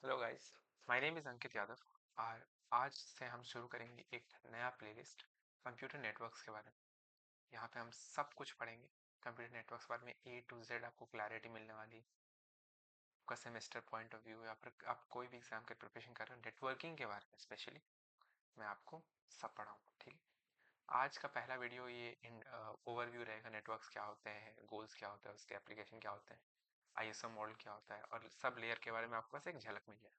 Hello guys, my name is Ankit Yadav और आज से हम शुरू करेंगे एक नया प्लेलिस्ट कंप्यूटर नेटवर्क्स के बारे में। यहाँ पे हम सब कुछ पढ़ेंगे कंप्यूटर नेटवर्क्स के बारे में, ए टू जेड आपको क्लैरिटी मिलने वाली। आपका सेमेस्टर पॉइंट ऑफ व्यू या फिर आप कोई भी एग्जाम के प्रिपरेशन कर रहे हो, नेटवर्किंग के बारे में स्पेशली मैं आपको सब पढ़ाऊँगा, ठीक है। आज का पहला वीडियो ये ओवरव्यू रहेगा, नेटवर्क्स क्या होते हैं, गोल्स क्या होता है, उसके एप्लीकेशन क्या होते हैं, आईएसओ मॉडल क्या होता है और सब लेयर के बारे में आपको बस एक झलक मिल जाए।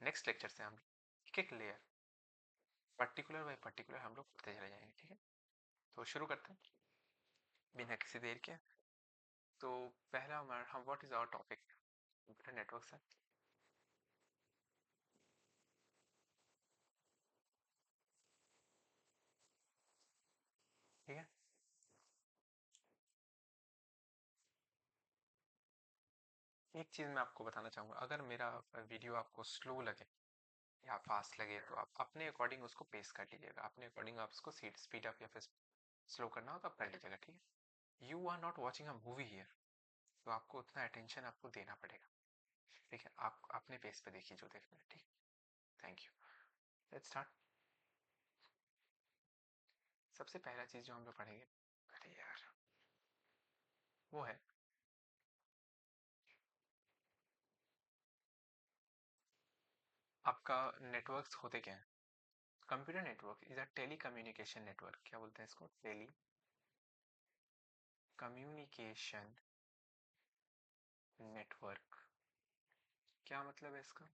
नेक्स्ट लेक्चर से हम एक एक लेयर पर्टिकुलर बाय पर्टिकुलर हम लोग पढ़ते चले जाएंगे, ठीक है। तो शुरू करते हैं बिना किसी देर के। तो पहला हमारा हम what is our topic, computer network है, ठीक है। एक चीज़ मैं आपको बताना चाहूँगा, अगर मेरा वीडियो आपको स्लो लगे या फास्ट लगे तो आप अपने अकॉर्डिंग उसको पेस कर लीजिएगा, अपने अकॉर्डिंग आप उसको स्पीड अप या फिर स्लो करना हो तो आप कर लीजिएगा, ठीक है। You are not watching a movie here, तो आपको उतना अटेंशन आपको देना पड़ेगा, ठीक है। आप अपने पेस पे देखिए जो देखना है, ठीक है। Thank you. Let's start. सबसे पहला चीज़ जो हम लोग पढ़ेंगे, अरे यार, वो है आपका नेटवर्क्स होते क्या हैं। Computer network is a telecommunication network. क्या बोलते हैं इसको? Telecommunication network. क्या मतलब है इसका?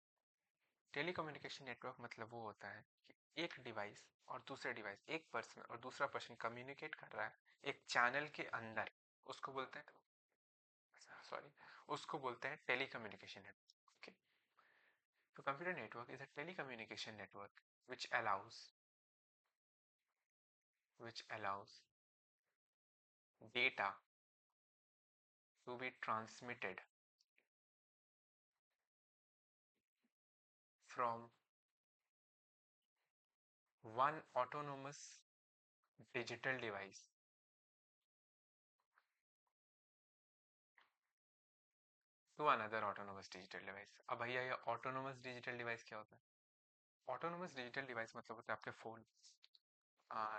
टेली कम्युनिकेशन नेटवर्क मतलब वो होता है कि एक डिवाइस और दूसरे डिवाइस, एक पर्सन और दूसरा पर्सन कम्युनिकेट कर रहा है एक चैनल के अंदर, उसको बोलते हैं, सॉरी, उसको बोलते हैं टेली कम्युनिकेशन नेटवर्क, ओके। तो computer network is a telecommunication network which allows data to be transmitted from one autonomous digital device to another autonomous digital device। अब भैया ये autonomous digital device क्या होता है? autonomous digital device मतलब होता है आपके फोन,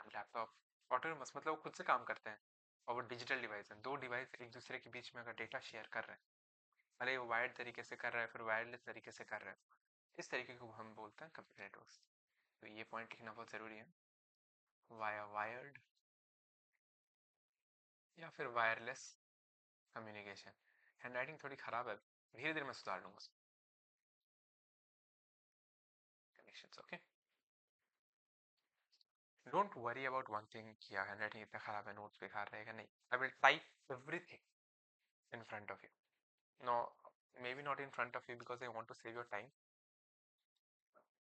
लैपटॉप। autonomous मतलब वो खुद से काम करते हैं और वो डिजिटल डिवाइस है। दो डिवाइस एक दूसरे के बीच में अगर डेटा शेयर कर रहे हैं, भले वो वायर्ड तरीके से कर रहा है फिर वायरलेस तरीके से कर रहा है, इस तरीके को हम बोलते हैं कंप्यूटर नेटवर्क्स। तो ये पॉइंट लिखना बहुत ज़रूरी है, वाया वायर्ड या फिर वायरलेस कम्युनिकेशन। हैंड राइटिंग थोड़ी ख़राब है, धीरे धीरे मैं सुधार लूँगा connections, okay. Don't worry about one thing कि हैंड राइटिंग इतना ख़राब है, नोट्स बेकार रहेगा, नहीं। I will type everything in front of you. No, maybe not in front of you because I want to save your time.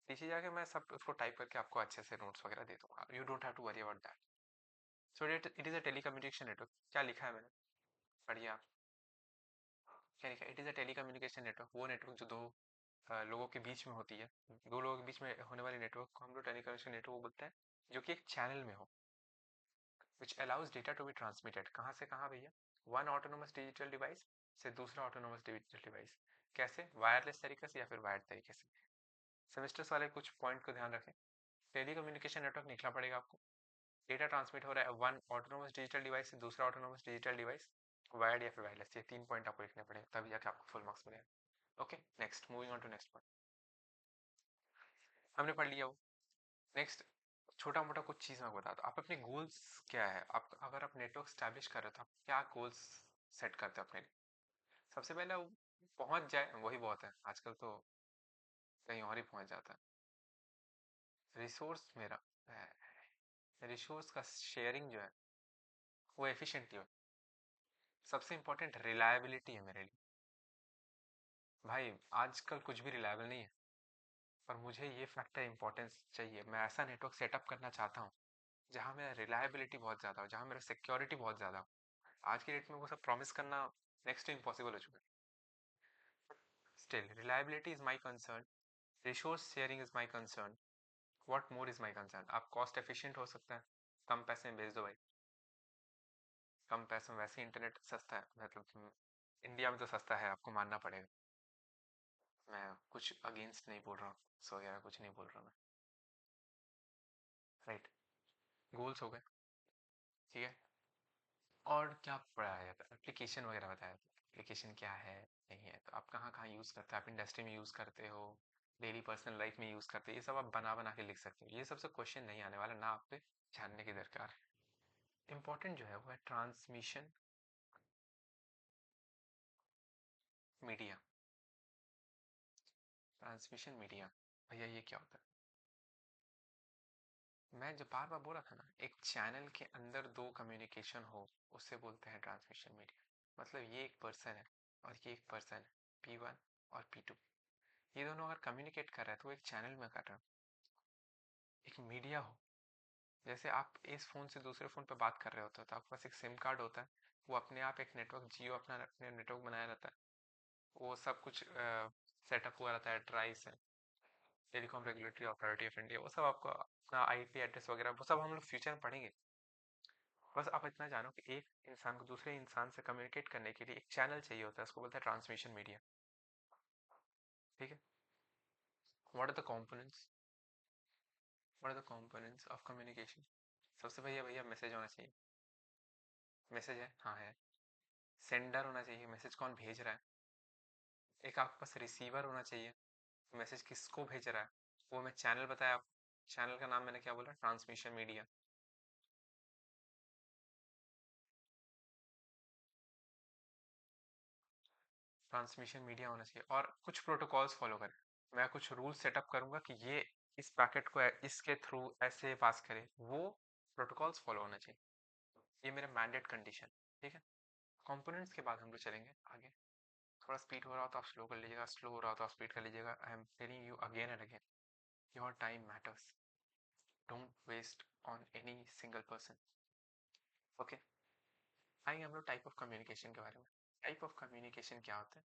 पीछे जाके मैं सब उसको टाइप करके आपको अच्छे से नोट्स वगैरह दे दूंगा, you don't have to worry about that. So it is a telecommunication network. क्या लिखा है मैंने, पढ़िए आप। क्या लिखा है? It is a telecommunication network, वो नेटवर्क जो दो लोगों के बीच में होती है। दो लोगों के बीच में होने वाली नेटवर्क को हम लोग टेलीकम्युनिकेशन नेटवर्क बोलते हैं, जो कि एक चैनल में हो। Which allows data to be transmitted, कहाँ से कहाँ भैया? वन ऑटोनोमस डिजिटल डिवाइस से दूसरा ऑटोनोमस डिजिटल डिवाइस। कैसे? वायरलेस तरीके से या फिर वायर्ड तरीके से। सेमेस्टर्स वाले कुछ पॉइंट को ध्यान रखें। टेलीकम्युनिकेशन नेटवर्क लिखना पड़ेगा आपको। डेटा ट्रांसमिट हो रहा है वन ऑटोनोमस डिजिटल डिवाइस से दूसरा ऑटोनोमस डिजिटल डिवाइस, वायर्ड या फिर वायरलेस। ये 3 पॉइंट आपको लिखने पड़ेंगे, तभी जाके आपको फुल मार्क्स मिलेगा, okay. Next, moving on to next point. हमने पढ़ लिया वो। नेक्स्ट, छोटा मोटा कुछ चीज़ मैं बताता हूँ। आप अपने गोल्स क्या है, आप अगर आप नेटवर्क स्टैब्लिश कर रहे हो तो आप क्या गोल्स सेट करते हो अपने लिए? सबसे पहले वो पहुंच जाए वही बहुत है, आजकल तो कहीं और ही पहुंच जाता है। रिसोर्स मेरा रिसोर्स का शेयरिंग जो है वो एफिशिएंटली हो। सबसे इंपॉर्टेंट रिलायबिलिटी है मेरे लिए। भाई आजकल कुछ भी रिलायबल नहीं है, पर मुझे ये फैक्टर इंपॉर्टेंस चाहिए। मैं ऐसा नेटवर्क सेटअप करना चाहता हूँ जहाँ मेरा रिलायबिलिटी बहुत ज़्यादा हो, जहाँ मेरा सिक्योरिटी बहुत ज़्यादा हो। आज की डेट में वो सब प्रॉमिस करना नेक्स्ट टू इम्पॉसिबल हो चुका है। Still reliability is my concern, resource sharing is my concern, what more is my concern. आप कॉस्ट एफिशिएंट हो सकता है, कम पैसे में भेज दो भाई। कम पैसे में वैसे इंटरनेट सस्ता है, मतलब इंडिया में तो सस्ता है, आपको मानना पड़ेगा। मैं कुछ अगेंस्ट नहीं बोल रहा हूँ, सो वगैरह कुछ नहीं बोल रहा मैं, राइट। गोल्स हो गए, ठीक है। और क्या पढ़ाया जाता है, एप्लीकेशन वगैरह बताया जाता है, एप्लीकेशन क्या है नहीं है, तो आप कहाँ कहाँ यूज़ करते हो, आप इंडस्ट्री में यूज़ करते हो, डेली पर्सनल लाइफ में यूज़ करते हो, ये सब आप बना बना के लिख सकते हो। ये सबसे क्वेश्चन नहीं आने वाला, ना आप पे जानने की दरकार है। इंपॉर्टेंट जो है वो है ट्रांसमिशन मीडिया। ट्रांसमिशन मीडिया, भैया ये क्या होता है? मैं जो बार बार बोला था ना, एक चैनल के अंदर दो कम्युनिकेशन हो, उससे बोलते हैं ट्रांसमिशन मीडिया। मतलब ये एक पर्सन है और ये एक पर्सन है, P1 और P2, ये दोनों अगर कम्युनिकेट कर रहे हैं तो वो एक चैनल में कर रहे हैं, एक मीडिया हो। जैसे आप इस फ़ोन से दूसरे फ़ोन पे बात कर रहे होते हो तो आपके पास एक सिम कार्ड होता है, वो अपने आप एक नेटवर्क, जियो अपना अपने नेटवर्क बनाया रहता है, वो सब कुछ सेटअप हुआ रहता है, ट्राइस है, telecom regulatory authority of India, वो सब आपको अपना आईपी एड्रेस वगैरह वो सब हम लोग फ्यूचर में पढ़ेंगे। बस आप इतना जानो कि एक इंसान को दूसरे इंसान से कम्युनिकेट करने के लिए एक चैनल चाहिए होता है, उसको बोलते हैं ट्रांसमिशन मीडिया, ठीक है। What are the components, what are the components of communication? सबसे भैया भैया मैसेज होना चाहिए, मैसेज है, हाँ है। सेंडर होना चाहिए, मैसेज कौन भेज रहा है। एक आपके पास रिसीवर होना चाहिए, मैसेज किसको भेज रहा है, वो मैं चैनल बताया आपको, चैनल का नाम मैंने क्या बोला, ट्रांसमिशन मीडिया। ट्रांसमिशन मीडिया होना चाहिए और कुछ प्रोटोकॉल्स फॉलो करें। मैं कुछ रूल सेटअप करूंगा कि ये इस पैकेट को इसके थ्रू ऐसे पास करे, वो प्रोटोकॉल्स फॉलो होना चाहिए, ये मेरा मैंडेट कंडीशन, ठीक है। कंपोनेंट्स के बाद हम लोग चलेंगे आगे। थोड़ा स्पीड हो रहा हो तो आप स्लो कर लीजिएगा, स्लो हो रहा हो तो आप स्पीड कर लीजिएगा। I am telling you again and again, your time matters, don't waste on any single person, okay. आइए हम लोग टाइप ऑफ कम्युनिकेशन के बारे में। टाइप ऑफ कम्युनिकेशन क्या होता है?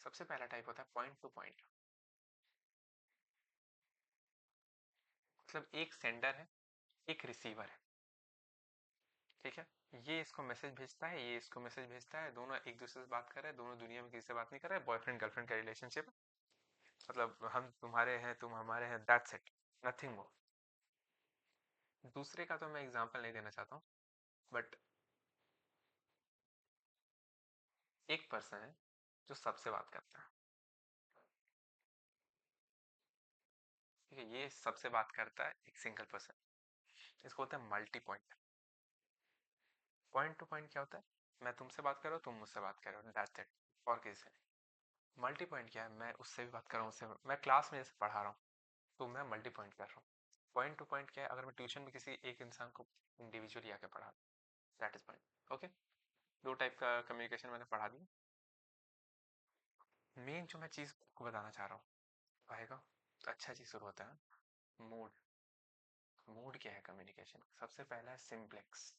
सबसे पहला टाइप होता है पॉइंट टू पॉइंट, मतलब एक सेंडर है, एक रिसीवर है, ठीक है। ये इसको मैसेज भेजता है, ये इसको मैसेज भेजता है, दोनों एक दूसरे से बात कर रहे हैं, दोनों दुनिया में किसी से बात नहीं कर रहे हैं, बॉयफ्रेंड गर्लफ्रेंड का रिलेशनशिप, मतलब हम तुम्हारे हैं तुम हमारे हैं, दैट्स इट, नथिंग मोर। दूसरे का तो मैं एग्जांपल नहीं देना चाहता हूँ, बट एक पर्सन है जो सबसे बात करता है, ठीक है, ये सबसे बात करता है, एक सिंगल पर्सन, इसको बोलते हैं multi point. Point to point क्या होता है? मैं तुमसे बात कर रहा हूँ, तुम मुझसे बात कर रहे हो, दैट्स इट, और किसी से नहीं। मल्टी पॉइंट क्या है? मैं उससे भी बात कर रहा हूँ, उससे मैं क्लास में जैसे पढ़ा रहा हूँ, तो मैं मल्टी पॉइंट कर रहा हूँ। पॉइंट टू पॉइंट क्या है? अगर मैं ट्यूशन में किसी एक इंसान को इंडिविजुअली आके पढ़ा, दैट इज पॉइंट, ओके। दो टाइप का कम्युनिकेशन मैंने पढ़ा दिया। मेन जो मैं चीज़ को बताना चाह रहा हूँ आएगा तो अच्छा चीज़ शुरू होता है, मूड। मूड क्या है कम्युनिकेशन? सबसे पहला है सिंप्लेक्स।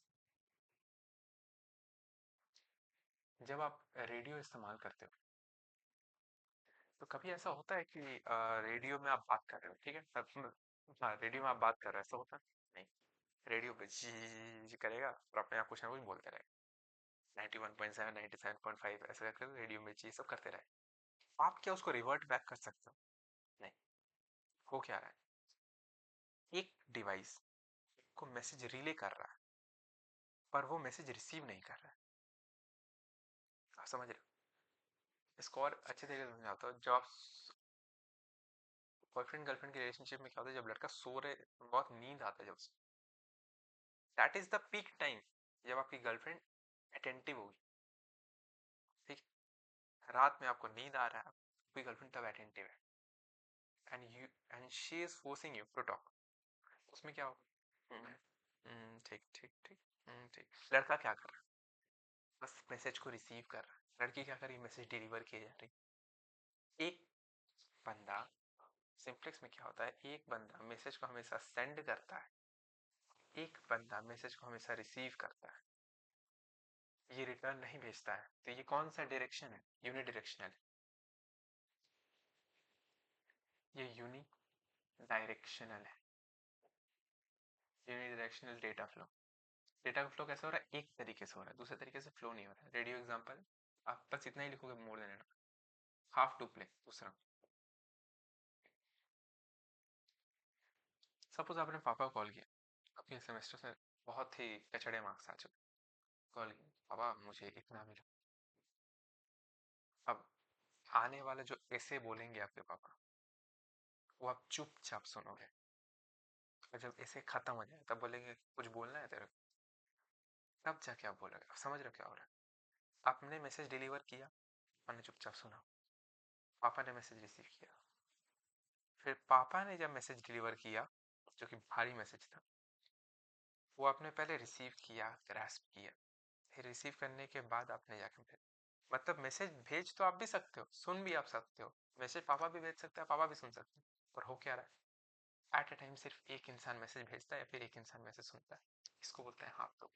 जब आप रेडियो इस्तेमाल करते हो तो कभी ऐसा होता है कि रेडियो में आप बात कर रहे हो, ठीक है, हाँ रेडियो में आप बात कर रहे हो, ऐसा होता है? नहीं, रेडियो पे जी करेगा और अपने आप कुछ ना कुछ बोलते रहेगा, 91.7 97.5 ऐसा करके रेडियो में जी सब करते रहे। आप क्या उसको रिवर्ट बैक कर सकते हो? नहीं। हो क्या रहा है, एक डिवाइस को मैसेज रिले कर रहा है पर वो मैसेज रिसीव नहीं कर रहा है, आप समझ रहे हो? इसको और अच्छे तरीके से समझाता हूँ। जब आप बॉयफ्रेंड गर्लफ्रेंड के रिलेशनशिप में क्या होता है, जब लड़का सो रहे, बहुत नींद आता है जब, that is the peak time जब आपकी गर्लफ्रेंड अटेंटिव होगी, ठीक है। रात में आपको नींद आ रहा है, आपकी गर्लफ्रेंड तब अटेंटिव है, and you and she is forcing you to talk. उसमें क्या होगा? ठीक ठीक ठीक, ठीक। लड़का क्या कर रहा है? बस मैसेज को रिसीव कर रहा है। लड़की क्या कर रही है? मैसेज डिलीवर किए जा रही है। एक बंदा, सिंप्लेक्स में क्या होता है, एक बंदा मैसेज को हमेशा सेंड करता है, एक बंदा मैसेज को हमेशा रिसीव करता है, ये रिटर्न नहीं भेजता है। तो ये कौन सा डायरेक्शन है? यूनि डायरेक्शनल, ये यूनि डायरेक्शनल है, unidirectional data flow. Data का फ्लो कैसे हो रहा है? एक तरीके से हो रहा है, दूसरे तरीके से फ्लो नहीं हो रहा है। रेडियो एग्जांपल, आप बस इतना ही लिखोगे, more than enough. Half duplex दूसरा, सपोज आपने पापा को कॉल किया, आपके सेमेस्टर से बहुत ही कचड़े मार्क्स आ चुके, कॉल किया, पापा मुझे इतना मिला। अब आने वाले जो ऐसे बोलेंगे आपके पापा, वो आप चुपचाप सुनोगे, और जब ऐसे खत्म हो जाए तब बोलेंगे कुछ बोलना है तेरे को, तब जाके आप बोलोगे। आप समझ रहे हो क्या हो रहा है? आपने मैसेज डिलीवर किया, मैंने चुपचाप सुना, पापा ने मैसेज रिसीव किया, फिर पापा ने जब मैसेज डिलीवर किया, जो कि भारी मैसेज था, वो आपने पहले रिसीव किया, ग्रास्प किया, फिर रिसीव करने के बाद आपने जाके भेज, मतलब मैसेज भेज तो आप भी सकते हो, सुन भी आप सकते हो, मैसेज पापा भी भेज सकते हैं, पापा भी सुन सकते हैं, पर हो क्या रहा है, एट अ टाइम सिर्फ एक इंसान मैसेज भेजता है या फिर एक इंसान मैसेज सुनता है। इसको बोलते हैं हाथ तो।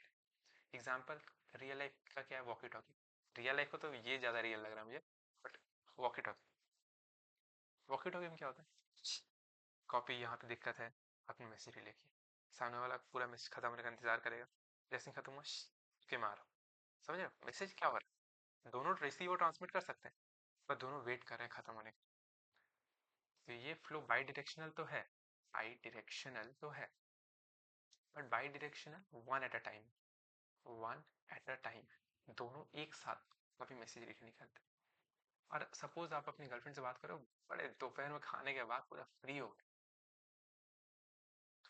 एग्जाम्पल रियल लाइफ का क्या है, वॉकी टॉकी। रियल लाइफ को तो ये ज्यादा रियल लग रहा है मुझे, but walkie talkie, walkie talkie में क्या होता है, कॉपी यहाँ पे दिक्कत है, आपने मैसेज रिले किया, सामने वाला पूरा मैसेज खत्म होने का इंतजार करेगा, जैसे ही खत्म हुआ के मारो। समझ रहे हो मैसेज क्या हो रहा है, दोनों रिसीव और ट्रांसमिट कर सकते हैं, पर दोनों वेट कर रहे हैं खत्म होने का। तो ये फ्लो बाई डायरेक्शनल तो है, बाई डायरेक्शनल तो है, but by directional one at a time, one at a time, दोनों एक साथ कभी मैसेज लिख नहीं करते। और सपोज आप अपनी गर्लफ्रेंड से बात करो, बड़े दोपहर में खाने के बाद पूरा फ्री हो,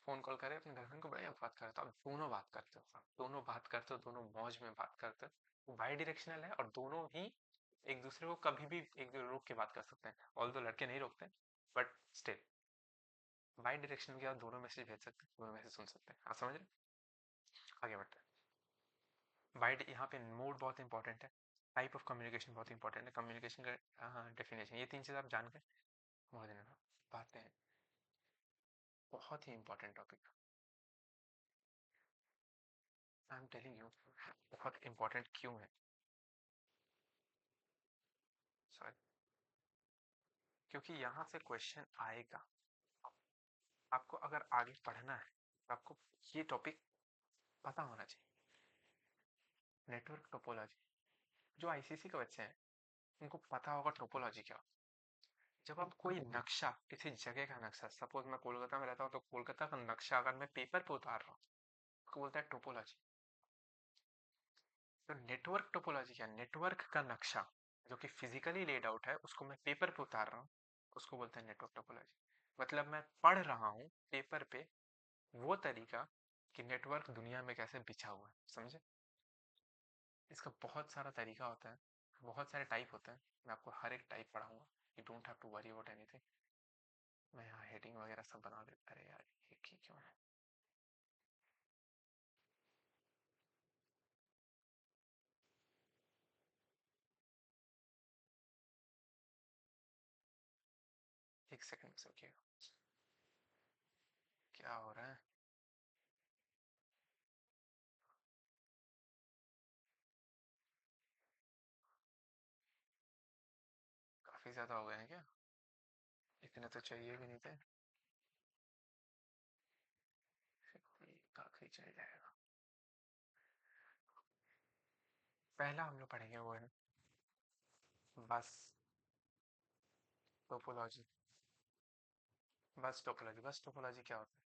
फोन कॉल करे अपनी गर्लफ्रेंड को, बड़े बात करते हो, आप दोनों बात करते हो, आप दोनों बात करते हो, दोनों मौज में बात करते हो, वो बाई डायरेक्शनल है, और दोनों ही एक दूसरे को कभी भी एक दूसरे रोक के बात कर सकते हैं, ऑल दो लड़के नहीं रोकते, बट स्टिल बाई डायरेक्शनल के बाद दोनों मैसेज भेज सकते हैं, दोनों मैसेज सुन सकते हैं। आप समझ रहे हैं? आगे बढ़ते हैं। बाई यहाँ पे मोड बहुत इंपॉर्टेंट है, टाइप ऑफ कम्युनिकेशन बहुत इंपॉर्टेंट है, कम्युनिकेशन का डेफिनेशन, ये तीन चीज आप जान के मोड़ देना बातें हैं, बहुत ही important topic. I am telling you, बहुत इंपॉर्टेंट क्यों है, सॉरी, क्योंकि यहाँ से क्वेश्चन आएगा। आपको अगर आगे पढ़ना है तो आपको ये टॉपिक पता होना चाहिए, नेटवर्क टोपोलॉजी। जो आईसीसी के बच्चे हैं उनको पता होगा टोपोलॉजी क्या। जब आप कोई नक्शा, किसी जगह का नक्शा, सपोज मैं कोलकाता में रहता हूँ तो कोलकाता का नक्शा अगर मैं पेपर पे उतार रहा हूँ, उसको बोलता है टोपोलॉजी। तो नेटवर्क टोपोलॉजी क्या, नेटवर्क का नक्शा जो कि फिजिकली लेड आउट है, उसको मैं पेपर पे उतार रहा हूँ, उसको बोलते हैं नेटवर्क टोपोलॉजी। मतलब मैं पढ़ रहा हूँ पेपर पे वो तरीका कि नेटवर्क दुनिया में कैसे बिछा हुआ है, समझे? इसका बहुत सारा तरीका होता है, बहुत सारे टाइप होते हैं, मैं आपको हर एक टाइप पढ़ाऊंगा, you don't have to worry about anything. मैं यहाँ हेडिंग वगैरह सब बना देता, अरे यार ये क्यों है। एक सेकंड में रुकिएगा, क्या हो रहा है? काफी ज्यादा हो गए हैं क्या? इतने तो चाहिए भी नहीं थे, काफी चल जाएगा। पहला हम लोग पढ़ेंगे वो है बस टोपोलॉजी। बस टोपोलॉजी क्या होता है,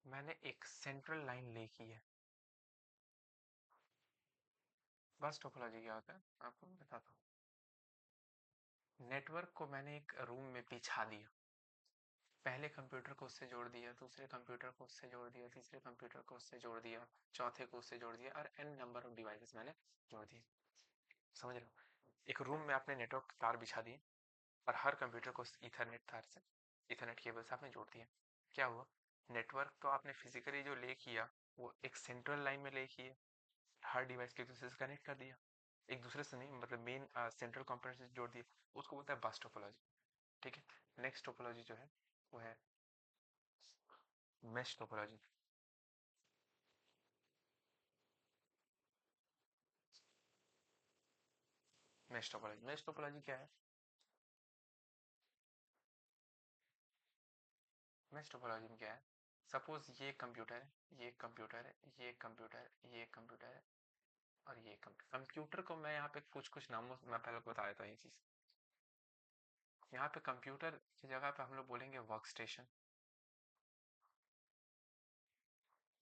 मैंने एक सेंट्रल लाइन ले की है। बस टोपोलॉजी क्या होता है आपको मैं बताता हूँ। नेटवर्क को मैंने एक रूम में बिछा दिया, पहले कंप्यूटर को उससे जोड़ दिया, दूसरे कंप्यूटर को उससे जोड़ दिया, तीसरे कंप्यूटर को उससे जोड़ दिया, चौथे को उससे जोड़ दिया, और एन नंबर ऑफ डिवाइसेस मैंने जोड़ दिए। समझ रहे हो, एक रूम में आपने नेटवर्क तार बिछा दिए, और हर कंप्यूटर को इथरनेट तार से, इथरनेट केबल से आपने जोड़ दिया। क्या हुआ, नेटवर्क तो आपने फिजिकली जो ले किया वो एक सेंट्रल लाइन में ले किए, हर डिवाइस के दूसरे से कनेक्ट कर दिया, एक दूसरे से नहीं, मतलब मेन सेंट्रल कंपोनेंट से जोड़ दिया, उसको बोलता है बस टोपोलॉजी। ठीक है, नेक्स्ट टोपोलॉजी जो है वो है मेश टोपोलॉजी। मेश टोपोलॉजी क्या है, मेश टोपोलॉजी में क्या है, सपोज ये कंप्यूटर है, ये कंप्यूटर है, ये कंप्यूटर है, ये कंप्यूटर है, और ये कंप्यूटर को मैं यहाँ पे कुछ कुछ नामों मैं पहले को बता देता हूँ ये चीज। यहाँ पे कंप्यूटर की जगह पे हम लोग बोलेंगे वर्क स्टेशन,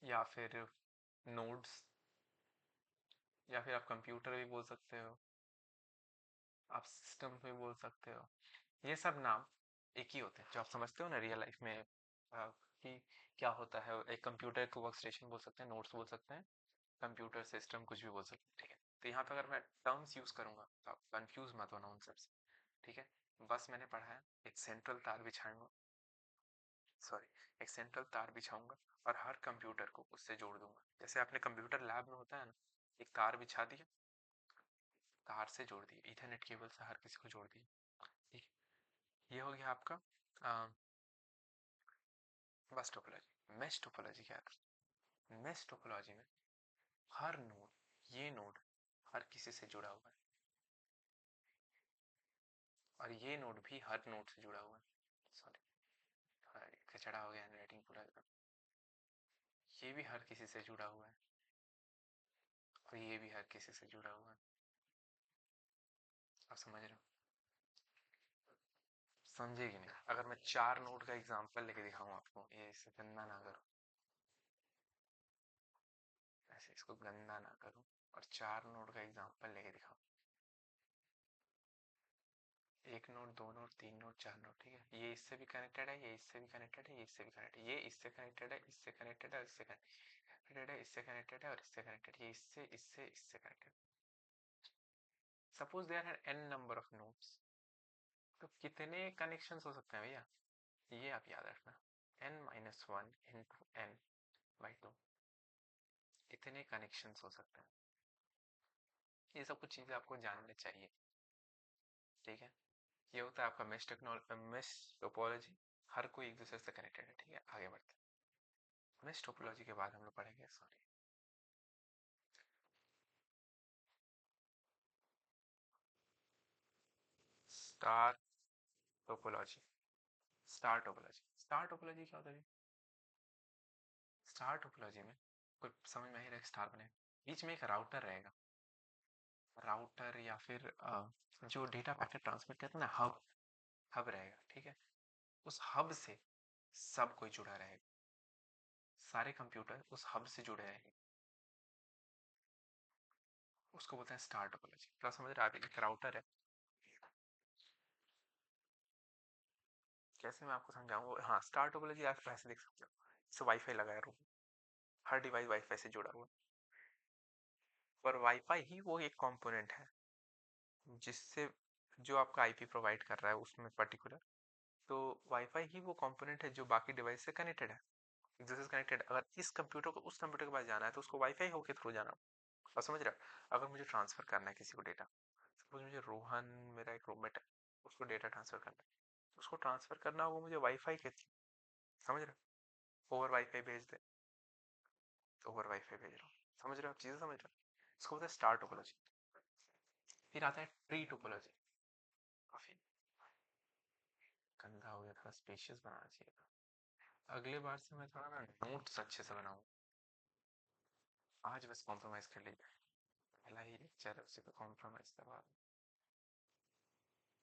या फिर नोड्स, या फिर आप कंप्यूटर भी बोल सकते हो, आप सिस्टम भी बोल सकते हो। ये सब नाम एक ही होते हैं जो आप समझते हो ना रियल लाइफ में, कि क्या होता है। एक कंप्यूटर को वर्क स्टेशन बोल सकते हैं, नोट्स बोल सकते हैं, कंप्यूटर सिस्टम कुछ भी बोल सकते हैं, ठीक है। तो यहाँ पे अगर मैं टर्म्स यूज करूंगा तो आप कंफ्यूज मत होना उन सबसे, ठीक है। बस मैंने पढ़ा है, एक सेंट्रल तार बिछाऊंगा, सॉरी, एक सेंट्रल तार बिछाऊंगा और हर कंप्यूटर को उससे जोड़ दूंगा। जैसे आपने कंप्यूटर लैब में होता है ना, एक तार बिछा दिया, तार से जोड़ दिया, इथरनेट केबल से हर किसी को जोड़ दिया, ठीक है। ये हो गया आपका बस टोपोलॉजी। मेश टोपोलॉजी क्या है? मेश टोपोलॉजी में हर नोड, ये नोड हर किसी से जुड़ा हुआ है, और ये नोड भी हर नोड से जुड़ा हुआ है। सॉरी, कचड़ा हो गया हैंडराइटिंग पूरा एकदम। ये भी हर किसी से जुड़ा हुआ है, और ये भी हर किसी से जुड़ा हुआ है। आप समझ रहे हो? समझेगी नहीं अगर मैं 4 नोड का एग्जांपल लेके दिखाऊं आपको, ये इससे गंदा ना करो, ऐसे इसको गंदा ना करो, और 4 नोड का एग्जांपल लेके दिखाऊं, एक नोड, दो नोड, तीन नोड, चार नोड, ठीक है। ये इससे भी कनेक्टेड है, ये इससे भी कनेक्टेड है, ये इससे भी कनेक्टेड है, ये इससे कनेक्टेड है, इससे कनेक्टेड है, इससे कनेक्टेड है, इससे कनेक्टेड है, और इससे कनेक्टेड, ये इससे इससे इससे connected. Suppose there are n number of nodes, तो कितने कनेक्शंस हो सकते हैं भैया? ये आप याद रखना, n-1 इंटू n बाई 2, इतने कनेक्शंस हो सकते हैं। ये सब कुछ चीजें आपको जानने चाहिए, ठीक है। ये होता है आपका मेश टेक्नोलॉजी, मेश टोपोलॉजी। हर कोई एक दूसरे से कनेक्टेड है, ठीक है। आगे बढ़ते हैं, मेश टोपोलॉजी के बाद हम लोग पढ़ेंगे, sorry, star topology. Star topology, star topology क्या होता है? स्टार टोपोलॉजी में कोई समझ में आएगा, स्टार बने, बीच में एक राउटर रहेगा, राउटर या फिर जो डेटा पैकेट ट्रांसमिट करता है ना, हब, हब रहेगा, ठीक है। उस हब से सब कोई जुड़ा रहेगा, सारे कंप्यूटर उस हब से जुड़े रहेंगे, उसको बोलते हैं स्टार टोपोलॉजी। क्या समझ रहे हैं आप? एक राउटर है, कैसे मैं आपको समझाऊं? हाँ, स्टार टोपोलॉजी आप ऐसे देख सकते हो, जैसे वाईफाई लगाया रूम, हर डिवाइस वाईफाई से जुड़ा हुआ, पर वाईफाई ही वो एक कंपोनेंट है जिससे, जो आपका आईपी प्रोवाइड कर रहा है उसमें पर्टिकुलर, तो वाईफाई ही वो कंपोनेंट है जो बाकी डिवाइस से कनेक्टेड है, एक दूसरे से कनेक्टेड। अगर इस कंप्यूटर को उस कंप्यूटर के पास जाना है तो उसको वाईफाई होके थ्रू जाना। और समझ रहे हो, अगर मुझे ट्रांसफर करना है किसी को डेटा, सपोज मुझे रोहन, मेरा एक रूममेट है, उसको डेटा ट्रांसफर करना है, उसको ट्रांसफर करना होगा मुझे वाईफाई के थ्रू, समझ रहे हो, ओवर वाईफाई भेज दे, तो ओवर वाईफाई भेज रहा हूँ, समझ रहे हो आप? चीजें समझ रहे हो? इसको बोलते हैं स्टार टोपोलॉजी। फिर आता है ट्री टोपोलॉजी। काफी गंदा हो गया, थोड़ा स्पेशियस बनाना चाहिए था। अगले बार से मैं थोड़ा ना नोट्स अच्छे से बनाऊँ, आज बस कॉम्प्रोमाइज कर लीजिए, पहला ही लेक्चर है, उसी पे कॉम्प्रोमाइज करवा।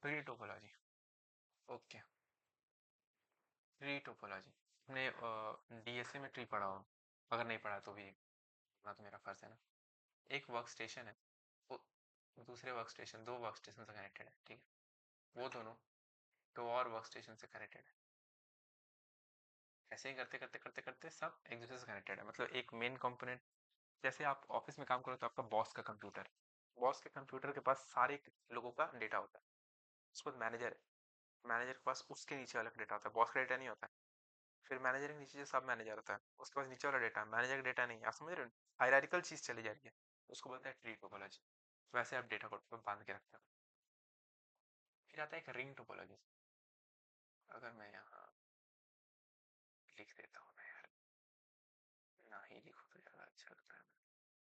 Tree topology, okay. Tree topology आपने डीएसए में ट्री पढ़ा हो, अगर नहीं पढ़ा तो भी पढ़ना तो मेरा फर्ज है ना। एक वर्क स्टेशन है, वो दूसरे वर्क स्टेशन, दो वर्क स्टेशन से कनेक्टेड है, ठीक है। वो दोनों दो और वर्क स्टेशन से कनेक्टेड है, ऐसे ही करते करते करते करते सब एक दूसरे से कनेक्टेड है। मतलब एक मेन कंपोनेंट, जैसे आप ऑफिस में काम करो तो आपका बॉस का कंप्यूटर, बॉस के कंप्यूटर के पास सारे लोगों का डेटा होता है, उसके बाद मैनेजर है, मैनेजर के पास उसके नीचे अलग डेटा होता है, बॉस का डेटा नहीं होता है। फिर मैनेजर के नीचे जो सब मैनेजर होता है उसके पास नीचे वाला डेटा, मैनेजर का डेटा नहीं, आप समझ रहे हो? हायरार्किकल चीज चली जा रही है, उसको बोलते हैं ट्री टोपोलॉजी। वैसे आप डेटा को बांध के रखते हो। फिर आता है एक रिंग टोपोलॉजी। अगर मैं यहाँ लिख देता हूँ ना यार, ना ही लिखो तो ज्यादा अच्छा लगता है।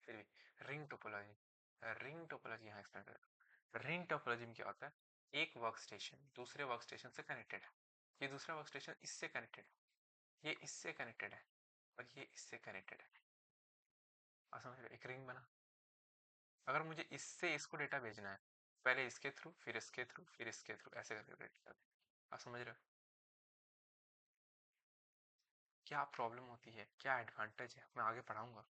फिर भी रिंग टोपोलॉजी, रिंग टोपोलॉजी यहाँ एक्सप्लेन कर, रिंग टोपोलॉजी में क्या होता है, एक वर्क स्टेशन दूसरे वर्क स्टेशन से कनेक्टेड है, ये दूसरा वर्क स्टेशन इससे कनेक्टेड है, ये इससे कनेक्टेड है, और ये इससे कनेक्टेड है। आप समझ रहे हो? एक रिंग बना। अगर मुझे इससे इसको डेटा भेजना है, पहले इसके थ्रू, फिर इसके थ्रू, फिर इसके थ्रू, ऐसे करके डेटा। आप समझ रहे हो? क्या प्रॉब्लम होती है, क्या एडवांटेज है, मैं आगे पढ़ाऊंगा।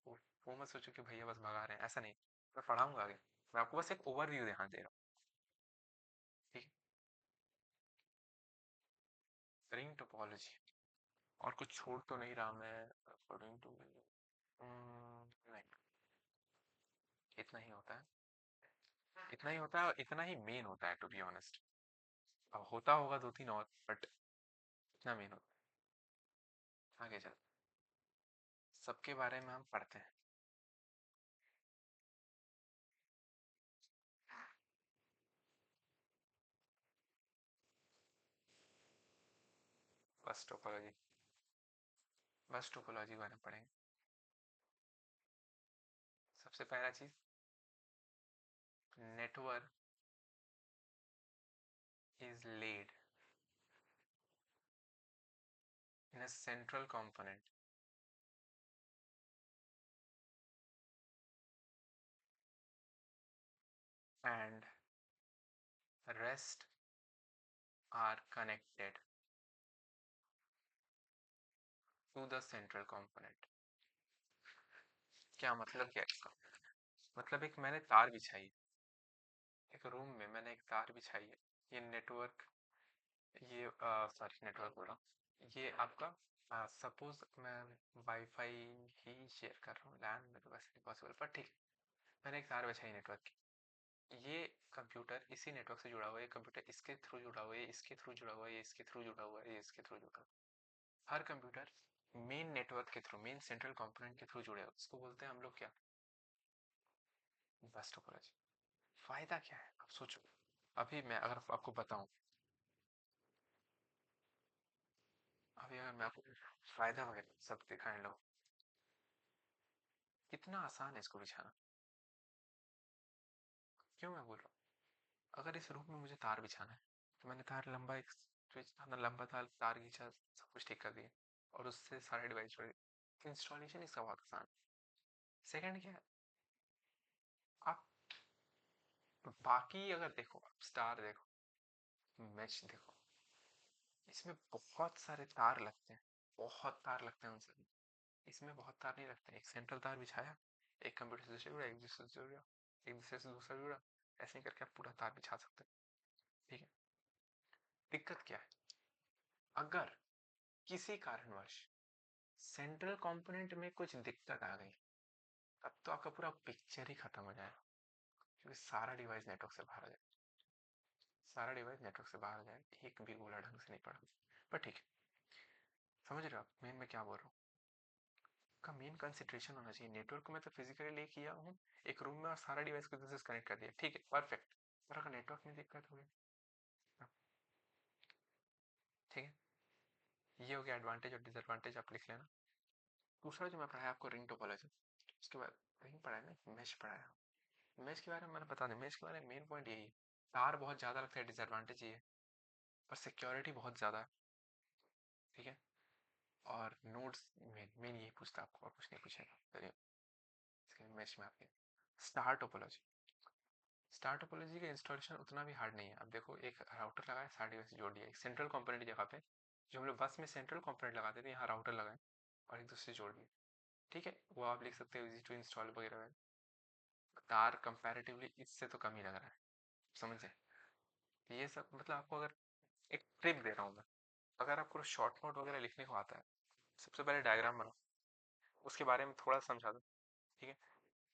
वो वो मत सोचो कि भैया बस भगा रहे हैं, ऐसा नहीं। मैं पढ़ाऊंगा आगे। मैं आपको बस एक ओवरव्यू यहाँ दे रहा हूँ। ठीक है, रिंग टोपोलॉजी। और कुछ छोड़ तो नहीं रहा मैं, अकॉर्डिंग टू नहीं, इतना ही होता है। इतना ही होता है और इतना ही मेन होता है, टू बी ऑनेस्ट। अब होता होगा दो तीन और, बट इतना मेन होता है। आगे चल, सबके बारे में हम पढ़ते हैं। बस टोपोलॉजी, बस टोपोलॉजी के बारे में पढ़ेंगे। सबसे पहला चीज, network is laid in a central component and rest are connected to the central component। क्या मतलब, क्या इसका मतलब, एक मैंने तार बिछाई है, एक रूम में मैंने एक तार बिछाई है। ये नेटवर्क, ये सॉरी नेटवर्क बोल रहा हूँ, ये आपका सपोज मैं वाईफाई ही शेयर कर रहा हूँ, लैन में तो वैसे नहीं पॉसिबल, पर ठीक है। मैंने एक तार बिछाई नेटवर्क की, ये कंप्यूटर इसी नेटवर्क से जुड़ा हुआ है, ये कंप्यूटर इसके थ्रू जुड़ा हुआ है, इसके थ्रू जुड़ा हुआ है, ये इसके थ्रू जुड़ा हुआ है, ये इसके थ्रू जुड़ा हुआ है। हर कंप्यूटर मेन नेटवर्क के थ्रू, मेन सेंट्रल कंपोनेंट के थ्रू जुड़े हो, उसको बोलते हैं हम लोग क्या, बस टोपोलॉजी। फायदा क्या है अब सोचो। अभी मैं अगर आपको बताऊं, अभी अगर मैं आपको फायदा वगैरह सब दिखाने लगूं, कितना आसान है इसको बिछाना। क्यों मैं बोल रहा हूँ, अगर इस रूम में मुझे तार बिछाना है, तो मैंने तार लंबा, एक स्विच लंबा तार खींचा, सब कुछ ठीक कर दिया, और उससे सारे डिवाइस जुड़े। इंस्टॉलेशन इसका बहुत आसान। सेकंड क्या है, आप बाकी अगर देखो, आप स्टार देखो, मैच देखो, इसमें बहुत सारे तार लगते हैं, बहुत तार लगते हैं उनसे। इसमें बहुत तार नहीं लगते, एक सेंट्रल तार बिछाया, एक कंप्यूटर से दूसरे जुड़ा, एक दूसरे से जुड़ा, एक दूसरे से दूसरा जुड़ा, ऐसे ही करके आप पूरा तार बिछा सकते हैं। ठीक है, दिक्कत क्या है, अगर किसी कारणवश सेंट्रल कंपोनेंट में कुछ दिक्कत आ गई, तब तो आपका पूरा पिक्चर ही खत्म हो जाएगा, क्योंकि सारा डिवाइस नेटवर्क से बाहर आ जाए, सारा डिवाइस नेटवर्क से बाहर आ जाए, एक भी गोला ढंग से नहीं पड़ा। पर ठीक है, समझ रहे हो आप मेन मैं क्या बोल रहा हूँ। का मेन कंसिडरेशन होना चाहिए, नेटवर्क को मैं तो फिजिकली ले किया हूँ एक रूम में, और सारा डिवाइस को दूसरे से कनेक्ट कर दिया, ठीक है परफेक्ट। पर अगर नेटवर्क में दिक्कत हो गई, हाँ, ठीक है, ये हो गया एडवांटेज और डिसएडवांटेज, आप लिख लेना। दूसरा जो मैं पढ़ाया आपको, रिंग टोपोलॉजी, उसके बाद रिंग पढ़ाया ना, मैश पढ़ाया। मैश के बारे में मैंने बता दें, मैश के बारे में मेन पॉइंट यही है, तार बहुत ज़्यादा लगता है, डिसएडवांटेज ये है, पर सिक्योरिटी बहुत ज़्यादा है। ठीक है, और नोड्स मेन मेन यही पूछता है आपको, और कुछ नहीं पूछेगा। चलिए, इसके मैश में आपके स्टार टोपोलॉजी, स्टार टोपोलॉजी का इंस्टॉलेशन उतना भी हार्ड नहीं है। अब देखो, एक राउटर लगाया, सारे डिवाइस जोड़ दिया, एक सेंट्रल कंपोनेंट की जगह पे, जो हम लोग बस में सेंट्रल कंपोनेंट लगाते थे, यहाँ राउटर लगाए और एक दूसरे से जोड़ दिए। ठीक है, वो आप लिख सकते हो इजी टू इंस्टॉल वगैरह। तार कंपैरेटिवली इससे तो कम ही लग रहा है, समझे। ये सब मतलब आपको अगर एक ट्रिक दे रहा हूँ मैं, अगर आपको शॉर्ट नोट वगैरह लिखने को आता है, सबसे पहले डायग्राम बनाओ, उसके बारे में थोड़ा समझा दो। ठीक है,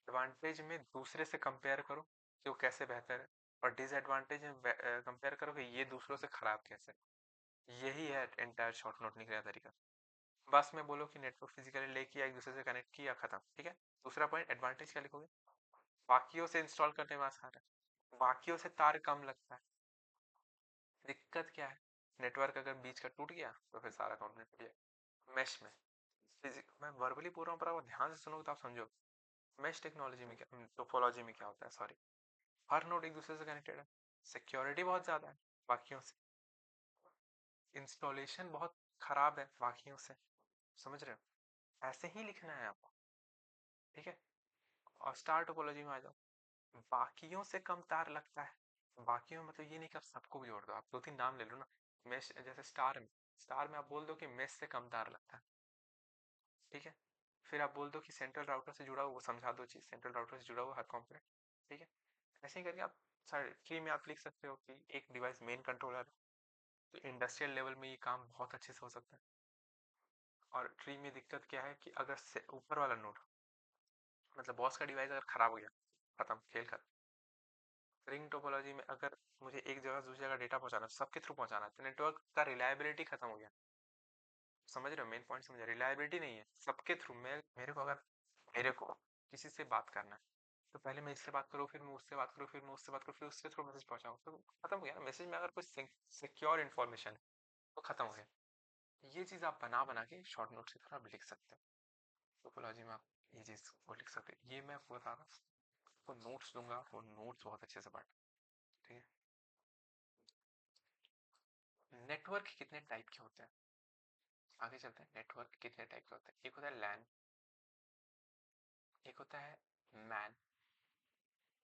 एडवांटेज में दूसरे से कंपेयर करो कि वो कैसे बेहतर है, और डिसएडवांटेज में कंपेयर करो कि ये दूसरों से खराब कैसे है। यही है एंटायर शॉर्ट नोट लिखने का तरीका। बस में बोलो कि नेटवर्क फिजिकली ले किया, एक दूसरे से कनेक्ट किया, खत्म। ठीक है, दूसरा पॉइंट एडवांटेज क्या लिखोगे, बाकियों से इंस्टॉल करने में आसान है, बाकियों से तार कम लगता है। दिक्कत क्या है, नेटवर्क अगर बीच का टूट गया तो फिर सारा कंपोनेंट टूट गया। मैश में मैं वर्बली बोल रहा हूँ, पर आप ध्यान से सुनोगे तो आप समझो। मैश टेक्नोलॉजी में क्या, टोपोलॉजी में क्या होता है, सॉरी, हर नोड एक दूसरे से कनेक्टेड है, सिक्योरिटी बहुत ज्यादा है बाकियों से, इंस्टॉलेशन बहुत खराब है बाकियों से, समझ रहे हो, ऐसे ही लिखना है आपको। ठीक है, और स्टार टोपोलॉजी में आ जाओ, बाकियों से कम तार लगता है। बाकियों मतलब ये नहीं कि आप सबको भी जोड़ दो, आप दो तीन नाम ले लो ना। मैश जैसे स्टार में स्टार में आप बोल दो कि मेश से कम तार लगता है, ठीक है। फिर आप बोल दो कि सेंट्रल राउटर से जुड़ा हुआ, वो समझा दो चीज, सेंट्रल राउटर से जुड़ा हुआ हर कॉम्पोनेंट, ठीक है। ऐसे ही करके आप सारे ट्री में आप लिख सकते हो कि एक डिवाइस मेन कंट्रोलर है, तो इंडस्ट्रियल लेवल में ये काम बहुत अच्छे से हो सकता है। और ट्री में दिक्कत क्या है कि अगर से ऊपर वाला नोड, मतलब बॉस का डिवाइस अगर खराब हो गया, खत्म, खेल खत्म। रिंग टोपोलॉजी में अगर मुझे एक जगह से दूसरी जगह डेटा पहुंचाना है, सबके थ्रू पहुंचाना है, तो नेटवर्क का रिलायबिलिटी खत्म हो गया। समझ रहे हो मेन पॉइंट? समझ रहे, रिलायबिलिटी नहीं है सबके थ्रू। मैं मेरे को अगर मेरे को किसी से बात करना है, तो पहले मैं इससे बात करूँ, फिर मैं उससे बात करूँ, फिर मैं उससे बात करूँ, फिर उसके थ्रू मैसेज पहुंचाऊँ, तो खत्म हो गया ना। मैसेज में अगर कोई सिक्योर इन्फॉर्मेशन है तो खत्म हो गया। ये चीज आप बना बना के शॉर्ट नोट्स की तरह आप लिख सकते हो, टोपोलॉजी में आप ये चीज को लिख सकते हो। ये मैं आपको बता रहा हूँ, आपको नोट्स दूंगा, वो नोट्स बहुत अच्छे से पढ़ना, ठीक है। नेटवर्क कितने टाइप के होते हैं, आगे चलते हैं। नेटवर्क कितने टाइप के होते हैं? एक होता है लैन, एक होता है मैन,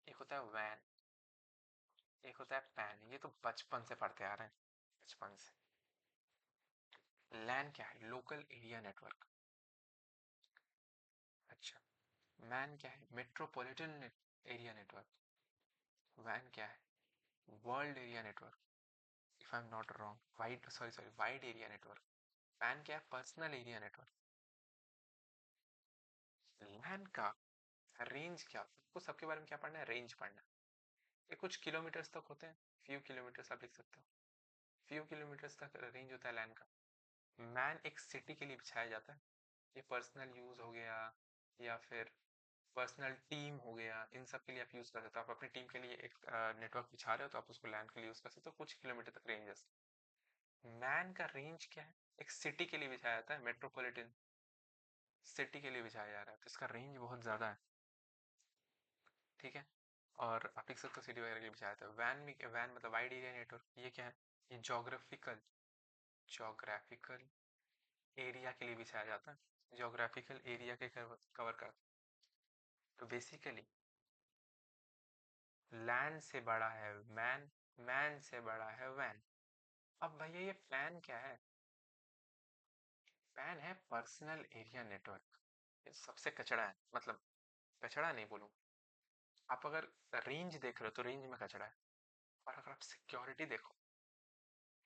एक होता है वैन, एक होता है पैन। ये तो बचपन से पढ़ते आ रहे हैं, बचपन से। लैन क्या है? Local area network. अच्छा। मैन क्या है? Metropolitan area network. वैन क्या है? World area network, if I am not wrong. Wide, sorry wide area network. Pan क्या है? Personal area network. लैन का रेंज क्या? आपको सबके बारे में क्या पढ़ना है? रेंज पढ़ना है। ये कुछ किलोमीटर्स तक होते हैं, फ्यू किलोमीटर्स आप लिख सकते हो, फ्यू किलोमीटर्स तक रेंज होता है लैन का। मैन एक सिटी के लिए बिछाया जाता है, ये पर्सनल यूज हो गया या फिर पर्सनल टीम हो गया, इन सब के लिए आप यूज कर सकते हो। आप अपनी टीम के लिए एक नेटवर्क बिछा रहे हो तो आप उसको लैन के लिए यूज कर सकते हो, कुछ किलोमीटर तक रेंज है। मैन का रेंज क्या है? एक सिटी के लिए बिछाया जाता है, मेट्रोपॉलिटन सिटी के लिए बिछाया जा रहा है, तो इसका रेंज बहुत ज्यादा है, ठीक है। और आप लिख सकते हो सिटी वगैरह के लिए बिछाया जाता है। वैन में, वैन मतलब वाइड एरिया नेटवर्क, ये क्या है? ये जोग्राफिकल एरिया के लिए बिछाया जाता है, जोग्राफिकल एरिया के कवर करता है। तो बेसिकली लैंड से बड़ा है मैन, मैन से बड़ा है वैन। अब भैया ये पैन क्या है? पैन है पर्सनल एरिया नेटवर्क। ये सबसे कचड़ा है, मतलब कचड़ा नहीं बोलूँ, आप अगर रेंज देख रहे हो तो रेंज में कचड़ा है। और अगर आप सिक्योरिटी देखो,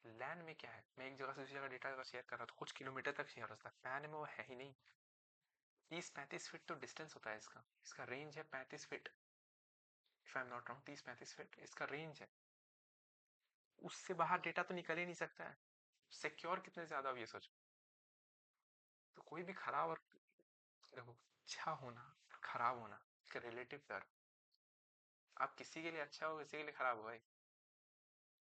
लैन में क्या है? मैं एक जगह से दूसरी जगह डेटा अगर शेयर कर रहा हूँ तो कुछ किलोमीटर तक शेयर होता है, पैन में वो है ही नहीं। 30-35 फीट तो डिस्टेंस होता है इसका, इसका रेंज है 35 feet, if I am not wrong. 30-35 feet इसका रेंज है, उससे बाहर डेटा तो निकल ही नहीं सकता है। सिक्योर कितने ज्यादा हो ये सोचो। तो कोई भी खराब और, देखो, अच्छा होना खराब होना इसका रिलेटिव टर्म। आप किसी के लिए अच्छा हो, किसी के लिए खराब हो भाई।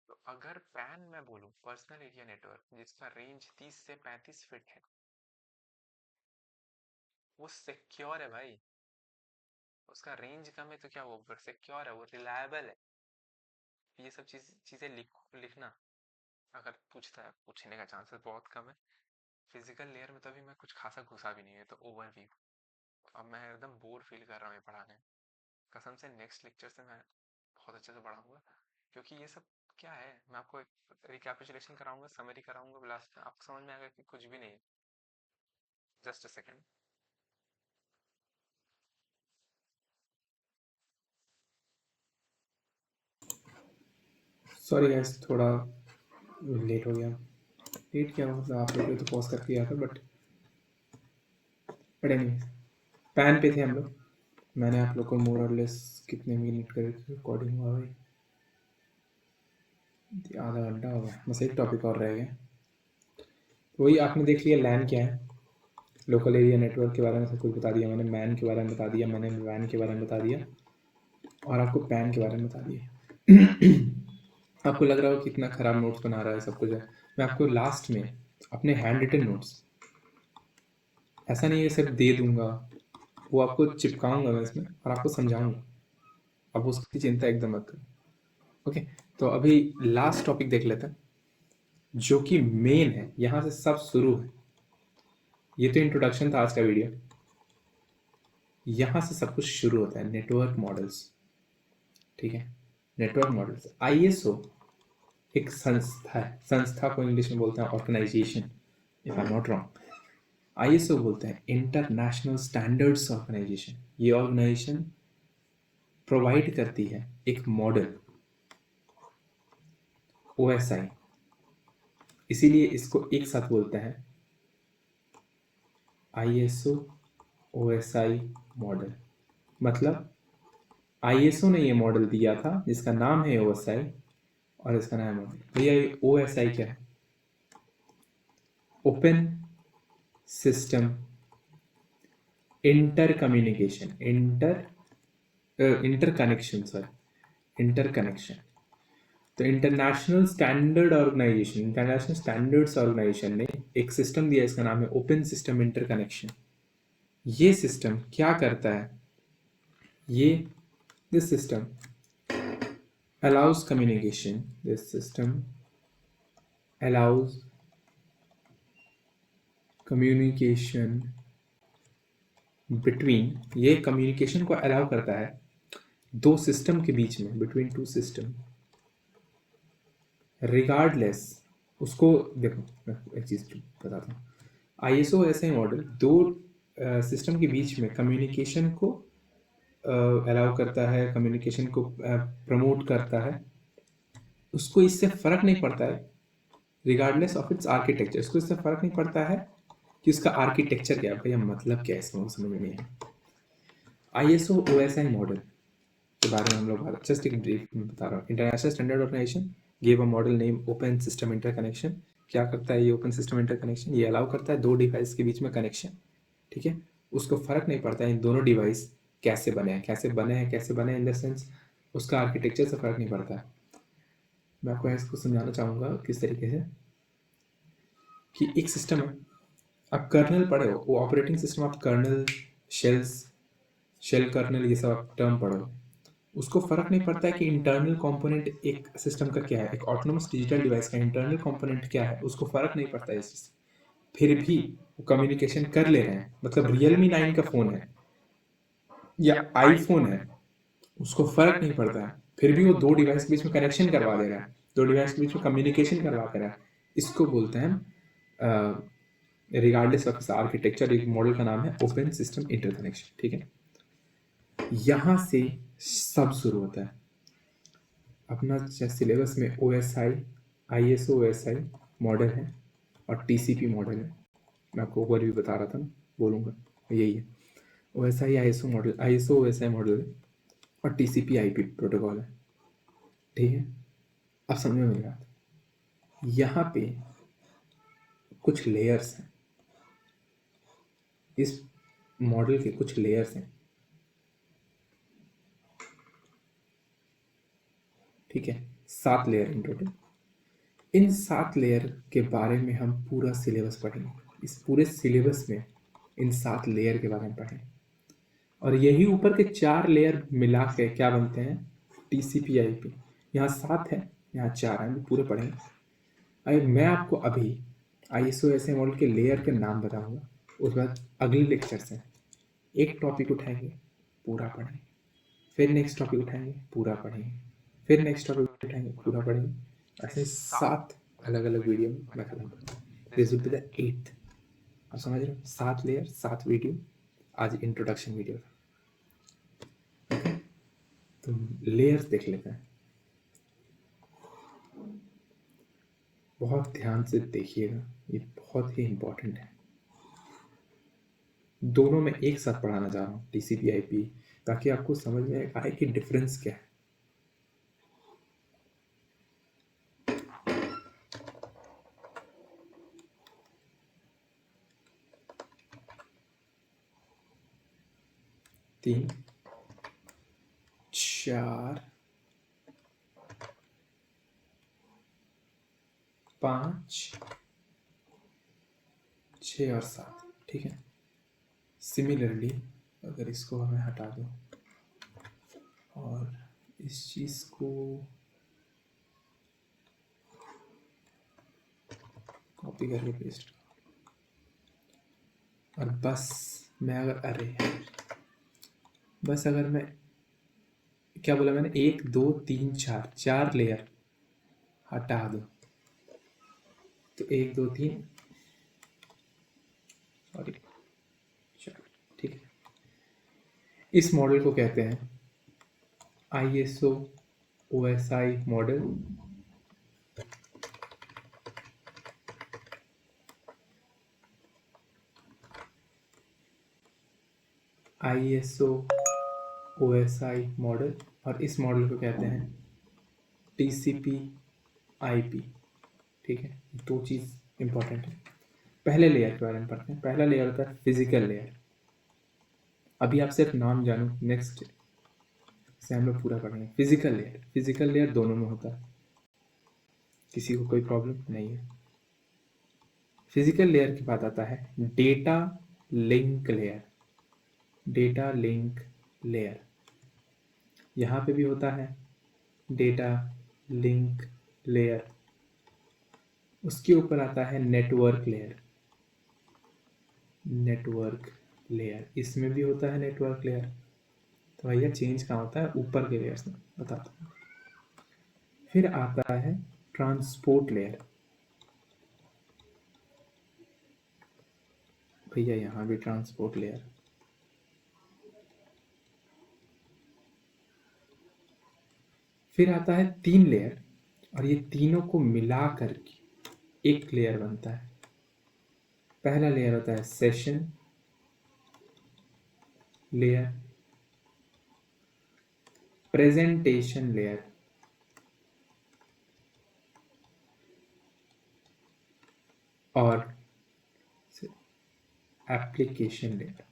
तो अगर पैन मैं बोलूं, पर्सनल एरिया नेटवर्क जिसका रेंज 30 से 35 फीट है, वो सिक्योर है भाई। उसका रेंज कम है तो क्या, वो सिक्योर है, वो रिलायबल है। ये सब चीजें लिखना, अगर पूछता है, पूछने का चांसेस बहुत कम है। फिजिकल लेयर में तो अभी मैं कुछ खासा घुसा भी नहीं है, तो ओवरव्यू। अब मैं एकदम बोर फील कर रहा हूँ ये पढ़ाने में। कसम से नेक्स्ट लेक्चर से मैं बहुत अच्छे से पढ़ाऊंगा, क्योंकि ये सब क्या है, मैं आपको एक रिकैपिचुलेशन कराऊंगा, समरी कराऊंगा, लास्ट में आपको समझ में आएगा कि कुछ भी नहीं है। Just a second. Sorry guys, थोड़ा लेट हो गया। लेट क्या मतलब, आप लोग तो पॉज करके गया था, बट एनीवेज, पैन पे थे हम लोग। मैंने आप लोग को मोर और लेस कितने मिनट का रिकॉर्डिंग हुआ भाई? आधा घंटा हो गया, बस एक टॉपिक और रह गया। वही आपने देख लिया, लैन क्या है, लोकल एरिया नेटवर्क के बारे में सब कुछ बता दिया मैंने, मैन के बारे में बता दिया मैंने, वैन के बारे में बता दिया, और आपको पैन के बारे में बता दिया। आपको लग रहा हो कितना खराब नोट्स बना रहा है, सब कुछ है। मैं आपको लास्ट में अपने हैंड रिटन नोट्स, ऐसा नहीं है सिर्फ दे दूंगा, वो आपको चिपकाऊंगा मैं इसमें और आपको समझाऊंगा। अब उसकी चिंता एकदम मत करो, ओके। तो अभी लास्ट टॉपिक देख लेते हैं, जो कि मेन है, यहां से सब शुरू है। ये तो इंट्रोडक्शन था आज का वीडियो, यहां से सब कुछ शुरू होता है। नेटवर्क मॉडल्स, ठीक है। नेटवर्क मॉडल्स, आईएसओ एक संस्था है, संस्था को इंग्लिश में बोलते हैं organization, if I am not wrong. ISO बोलते हैं इंटरनेशनल स्टैंडर्ड्स ऑर्गेनाइजेशन। ये ऑर्गेनाइजेशन प्रोवाइड करती है एक मॉडल ओएसआई, इसीलिए इसको एक साथ बोलते हैं आईएसओ ओएसआई मॉडल। मतलब आईएसओ ने ये मॉडल दिया था जिसका नाम है ओएसआई, और इसका नाम है मॉडल। भैया ये ओएसआई क्या है? Open system intercommunication, interconnection, sorry interconnection. तो international standard organization, international standards organization ने एक सिस्टम दिया, इसका नाम है ओपन सिस्टम इंटर कनेक्शन। ये सिस्टम क्या करता है? ये this system allows communication, this system allows communication between, ये कम्युनिकेशन को अलाउ करता है दो सिस्टम के बीच में, बिटवीन टू सिस्टम, रिगार्डलेस। उसको देखो, मैं एक चीज़ बताता हूँ। आईएसओ ऐसे मॉडल दो सिस्टम के बीच में कम्युनिकेशन को अलाउ करता है, कम्युनिकेशन को प्रमोट करता है। उसको इससे फ़र्क नहीं पड़ता है, रिगार्डलेस ऑफ इट्स आर्किटेक्चर, उसको इससे फ़र्क नहीं पड़ता है कि उसका आर्किटेक्चर क्या है। भैया मतलब क्या है, इसमें समझ में नहीं है। आईएसओ ओएसआई मॉडल के बारे में हम लोग जस्ट एक ब्रीफ में बता रहा हूँ। International standard organization give a model name open system interconnection. क्या करता है ये ओपन सिस्टम इंटरकनेक्शन? ये अलाउ करता है दो डिवाइस के बीच में कनेक्शन, ठीक है। उसको फ़र्क नहीं पड़ता है इन दोनों डिवाइस कैसे बने हैं, कैसे बने इन द सेंस उसका आर्किटेक्चर से फ़र्क नहीं पड़ता है। मैं आपको इसको समझाना चाहूँगा किस तरीके से, कि एक सिस्टम है, आप कर्नल पढ़े हो, वो ऑपरेटिंग सिस्टम, आप कर्नल, शेल्स, शेल कर्नल, ये सब आप टर्म पढ़ो। उसको फ़र्क नहीं पड़ता है कि इंटरनल कंपोनेंट एक सिस्टम का क्या है, एक ऑटोनोमस डिजिटल डिवाइस का इंटरनल कंपोनेंट क्या है, उसको फ़र्क नहीं पड़ता है इस चीज़ से। फिर भी वो कम्युनिकेशन कर ले रहे हैं। मतलब रियलमी 9 का फ़ोन है या आईफोन है, उसको फ़र्क नहीं पड़ता है, फिर भी वो दो डिवाइस के बीच में कनेक्शन करवा दे रहा है, दो डिवाइस के बीच में कम्युनिकेशन करवा दे रहा है। इसको बोलते हैं रिगार्डलेस ऑफ आर्किटेक्चर। एक मॉडल का नाम है ओपन सिस्टम इंटरकनेक्शन, ठीक है। यहाँ से सब शुरू होता है अपना सिलेबस में। ओएसआई, आईएसओ ओएसआई मॉडल है और टीसीपी मॉडल है। मैं आपको ओवरव्यू बता रहा था ना, बोलूँगा यही है। OSI ISO model, ISO OSI model है और टीसीपी आईपी प्रोटोकॉल है, ठीक है। अब समझ में मिल रहा, यहाँ पे कुछ लेयर्स हैं, इस मॉडल के कुछ लेयर्स हैं, ठीक है। 7 layer in total. In 7 layer के बारे में हम पूरा सिलेबस पढ़ेंगे। इस पूरे सिलेबस में इन 7 लेयर के बारे में पढ़ेंगे, और यही ऊपर के 4 लेयर मिला के क्या बनते हैं? TCP IP. यहाँ 7 है, यहाँ 4 है, हम पूरे पढ़ेंगे। अरे मैं आपको अभी आईएसओ ऐसे मॉडल के लेयर के नाम बताऊंगा, उसके बाद अगले लेक्चर से एक टॉपिक उठाएंगे, पूरा पढ़ेंगे, फिर नेक्स्ट टॉपिक उठाएंगे, पूरा पढ़ेंगे, फिर नेक्स्ट टॉपिक उठाएंगे, पूरा पढ़ेंगे। ऐसे 7 अलग अलग वीडियो में मैं खत्म करूँगा। This will be the 8th। आप समझ रहे हो? 7 लेयर, 7 वीडियो। आज इंट्रोडक्शन वीडियो था, तो लेयर्स देख लेते हैं। बहुत ध्यान से देखिएगा, ये बहुत ही इम्पोर्टेंट है। दोनों में एक साथ पढ़ाना चाह रहा हूँ, टीसीपी आईपी, ताकि आपको समझ में आए कि डिफरेंस क्या है। तीन, चार, 5, 6 और 7, ठीक है। सिमिलरली अगर इसको हमें हटा दो और इस चीज़ को कॉपी करके पेस्ट, और बस मैं अगर, अरे बस अगर मैं, क्या बोला मैंने, 1 2 3 4, 4 लेयर, हटा दो। तो 1 2 3, सॉरी, चलो ठीक है। इस मॉडल को कहते हैं ISO OSI model. ISO OSI model, और इस मॉडल को कहते हैं TCP IP। ठीक है, दो चीज़ इंपॉर्टेंट है। पहले लेयर के बारे में पढ़ते हैं। पहला लेयर होता है फिजिकल लेयर। अभी आप सिर्फ नाम जानो, नेक्स्ट से हम लोग पूरा पढ़ेंगे। फिजिकल लेयर, फिजिकल लेयर दोनों में होता है, किसी को कोई प्रॉब्लम नहीं है। फिजिकल लेयर के बाद आता है data link layer. Data link layer, यहाँ पे भी होता है डेटा लिंक लेयर। उसके ऊपर आता है नेटवर्क लेयर। नेटवर्क लेयर, इसमें भी होता है नेटवर्क लेयर। तो भैया चेंज कहाँ होता है? ऊपर के लेयर्स में, बताता हूँ। फिर आता है ट्रांसपोर्ट लेयर। भैया यहाँ भी ट्रांसपोर्ट लेयर। फिर आता है 3 लेयर, और ये तीनों को मिला करके एक लेयर बनता है। पहला लेयर होता है सेशन लेयर, प्रेजेंटेशन लेयर, और एप्लीकेशन लेयर।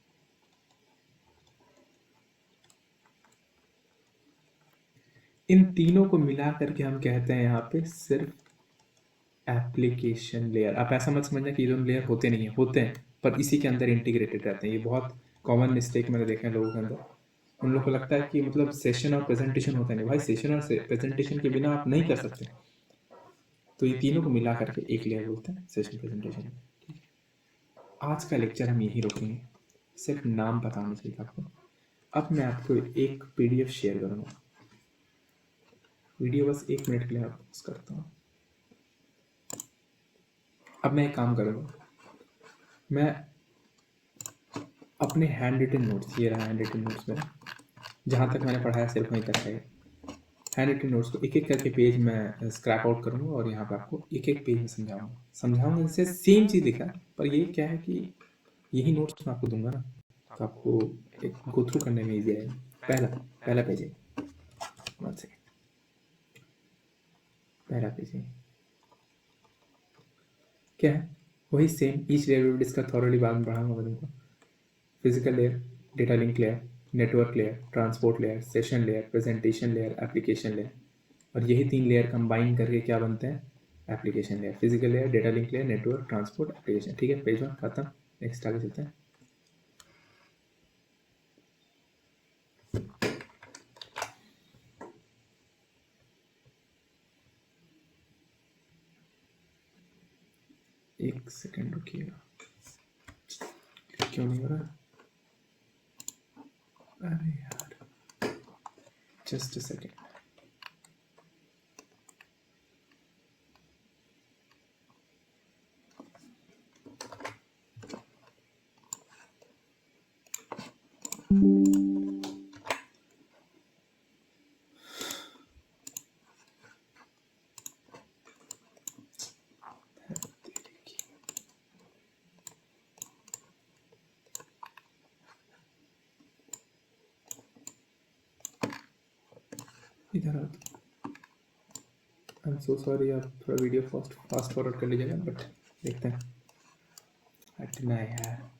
इन तीनों को मिला करके हम कहते हैं यहाँ पे सिर्फ एप्लीकेशन लेयर। आप ऐसा मत समझना कि ये दोनों लेयर होते नहीं है, होते हैं, पर इसी के अंदर इंटीग्रेटेड रहते हैं। ये बहुत कॉमन मिस्टेक मैंने देखा है लोगों के अंदर। उन लोगों को लगता है कि मतलब सेशन और प्रेजेंटेशन होता नहीं। भाई सेशन और प्रेजेंटेशन के बिना आप नहीं कर सकते। तो ये तीनों को मिला करके एक लेयर बोलते हैं, सेशन प्रेजेंटेशन। आज का लेक्चर हम यही रोकेंगे, सिर्फ नाम पता होना चाहिए आपको। अब मैं आपको एक PDF शेयर करूँगा। वीडियो बस 1 मिनट के लिए आप करता हूँ। अब मैं एक काम करूँगा, मैं अपने हैंड रिटन नोट्स, ये रहा हैंड रिटन नोट्स मेरा, जहाँ तक मैंने पढ़ाया सिर्फ वहीं तक है। हैंड रिटन नोट्स को एक एक करके पेज में स्क्रैप आउट करूँगा और यहाँ पे आपको एक एक पेज में समझाऊंगा जैसे सेम चीज़ लिखा है, पर ये क्या है कि यही नोट्स मैं आपको दूंगा ना, तो आपको एक गो थ्रू करने में ईजी आएगा। पहला पेज है, पहला पेज है क्या है? वही same, each layer will discuss thoroughly, बाद में पढ़ाऊंगा मैं तुमको। Physical layer, data link layer, network layer, transport layer, session layer, presentation layer, application layer. और यही 3 लेयर कंबाइन करके क्या बनते हैं? Application layer. Physical layer, data link layer, network, transport, application. ठीक है, पेज 1 खत्म। नेक्स्ट आगे चलते हैं। एक सेकेंड रुकिएगा, क्यों नहीं हो रहा? अरे यार, जस्ट अ सेकेंड। इधर आई एम सो सॉरी, आप थोड़ा वीडियो फास्ट फॉरवर्ड कर लीजिएगा, बट देखते हैं। हटना है यार।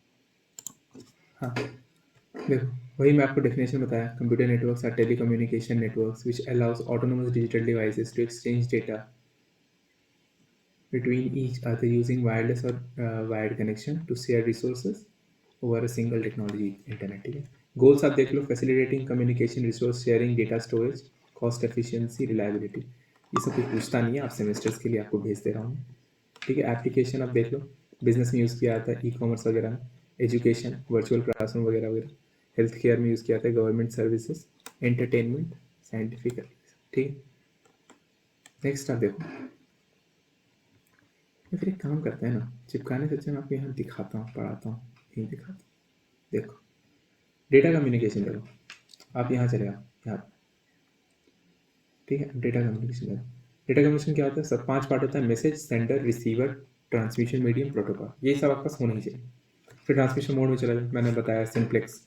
हाँ देखो, वही मैं आपको डेफिनेशन बताया। Computer networks are telecommunication networks which allows autonomous digital devices to exchange data between each other using wireless or wired connection to share resources over a single technology, internet। ठीक है, गोल्स आप देख लो, facilitating communication, resource sharing, data storage, cost efficiency, reliability. ये सब कुछ पूछता नहीं है, आप सेमेस्टर्स के लिए आपको भेज दे रहा हूँ। ठीक है, एप्लीकेशन आप देख लो, बिजनेस में यूज़ किया जाता है, ई-कॉमर्स वगैरह में, एजुकेशन, वर्चुअल क्लासरूम वगैरह वगैरह, हेल्थ केयर में यूज़ किया जाता है, गवर्नमेंट सर्विसेज, एंटरटेनमेंट, साइंटिफिक। ठीक है, नेक्स्ट आप देखो, या फिर एक काम करते हैं ना, चिपकाने से अच्छा मैं आपको यहाँ दिखाता हूँ, पढ़ाता हूँ, यहीं दिखाता हूँ। देखो डेटा कम्युनिकेशन, देखो आप यहाँ चले आओ, यहाँ, ठीक है। डेटा कम्युनिकेशन देखो, डेटा कम्युनिकेशन क्या होता है, सब 5 पार्ट होता है, message, sender, receiver, transmission medium, protocol, ये सब आपका होना ही चाहिए। फिर ट्रांसमिशन मोड में चला जाए, मैंने बताया सिंप्लेक्स,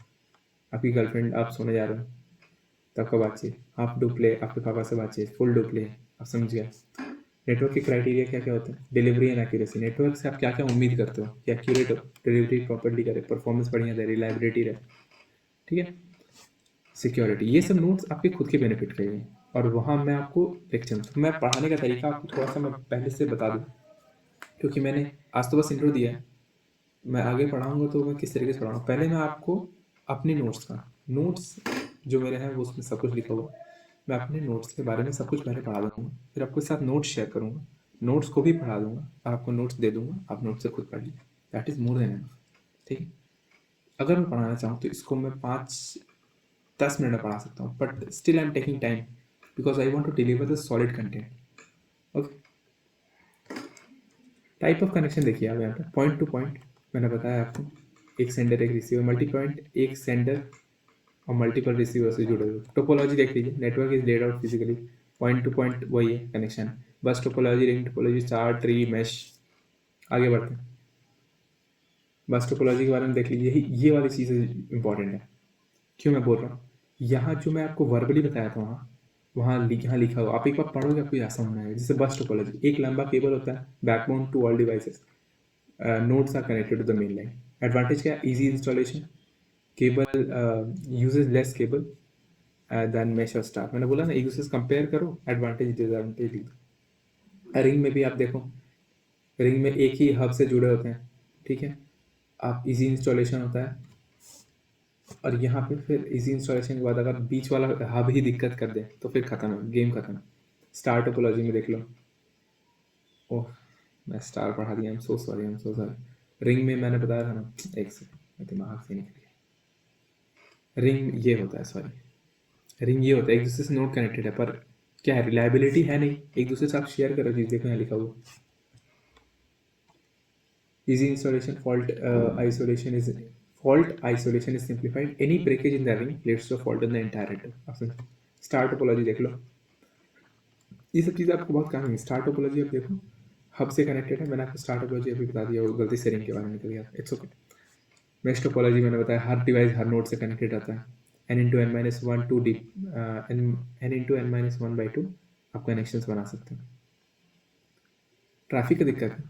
आपकी गर्लफ्रेंड, आप सोने जा रहे हो तो आपका बातचीत, हाफ डू प्ले, आपके पापा से बातचीत, फुल डू प्ले, आप समझ गए। नेटवर्क के क्राइटेरिया क्या क्या होते हैं, डिलीवरी एंड एक्यूरेसी, नेटवर्क से आप क्या क्या उम्मीद करते हो कि एक्यूरेट हो, डिलीवरी प्रॉपर्ली करे, परफॉर्मेंस बढ़िया दे, रिलायबिलिटी रहे, ठीक है। सिक्योरिटी, ये सब नोट्स आपके खुद के बेनिफिट के लिए, और वहाँ मैं आपको लेक्चर, तो मैं पढ़ाने का तरीका आपको थोड़ा सा मैं पहले से बता दूँ, क्योंकि मैंने आज तो बस इंट्रो दिया है, मैं आगे पढ़ाऊँगा तो मैं किस तरीके से पढ़ाऊँगा। पहले मैं आपको अपने नोट्स का, नोट्स जो मेरे हैं वो उसमें सब कुछ लिखा हुआ है, मैं अपने नोट्स के बारे में सब कुछ पहले पढ़ा दूँगा, फिर आपके साथ नोट्स शेयर करूँगा, नोट्स को भी पढ़ा दूँगा, और आपको नोट्स दे दूँगा, आप नोट्स से खुद पढ़ लीजिए, that is more than enough, ठीक है। अगर मैं पढ़ाना चाहूँ तो इसको मैं 5-10 मिनट में पढ़ा सकता हूँ, but still I am taking time because I want to deliver the solid content, okay. Type of connection देखिए आप यहाँ पे, पॉइंट टू पॉइंट मैंने बताया आपको, एक सेंडर एक रिसीवर, मल्टी पॉइंट एक सेंडर और मल्टीपल रिसीवर से जुड़े हुए। टोपोलॉजी देख लीजिए, network is laid out physically, point to point वही है connection, bus topology, ring topology, star, tree, mesh. आगे बढ़ते हैं, बस टोपोलॉजी के बारे में देख लीजिए, ये वाली चीज़ इंपॉर्टेंट है। क्यों मैं बोल रहा हूँ, यहाँ जो मैं आपको वर्बली बताया था यहाँ लिखा हुआ, आप एक बार पढ़ोगे आपको यहाँ समझ में आएगा। जैसे बस टोपोलॉजी, एक लंबा केबल होता है, backbone to all devices, nodes are connected to the main line. Advantage क्या है, easy installation, cable uses less cable than mesh और star। मैंने बोला ना एक दूसरे से कंपेयर करो, एडवांटेज डिसएडवांटेज लिख दो। रिंग में भी आप देखो, रिंग में एक ही हब से जुड़े होते हैं, ठीक है, आप इजी इंस्टॉलेशन होता है, और यहाँ पे फिर इजी इंस्टॉलेशन के बाद अगर बीच वाला हब ही दिक्कत कर दे तो फिर खत्म है, गेम खत्म है। स्टार टोपोलॉजी में देख लो, ओह मैं स्टार पढ़ा दिया, I am so sorry. Ring में मैंने बताया था ना, एक सेकंड दिमाग से निकल गया, रिंग ये होता है, सॉरी, रिंग ये होता है, एक दूसरे से नोड कनेक्टेड है, पर क्या है, रिलायबिलिटी है नहीं, एक दूसरे से आप शेयर करो चीज़, देखो यहाँ लिखा हुआ, easy installation, fault isolation is simplified, any breakage in the ring leads to a fault in the entire network। आप समझो, स्टार टोपोलॉजी देख लो, ये सब चीज़ें आपको बहुत काम है। स्टार टोपोलॉजी आप देखो, हब से कनेक्टेड है, मैंने आपको स्टार टोपोलॉजी अभी बता दिया, वो गलती से रिंग के बारे में निकल गया, इट्स ओके। मैश टोपोलॉजी मैंने बताया, हर डिवाइस हर नोड से कनेक्टेड रहता है, n into n minus one two D, n into n minus one by two आप कनेक्शंस बना सकते हैं। ट्रैफिक की दिक्कत है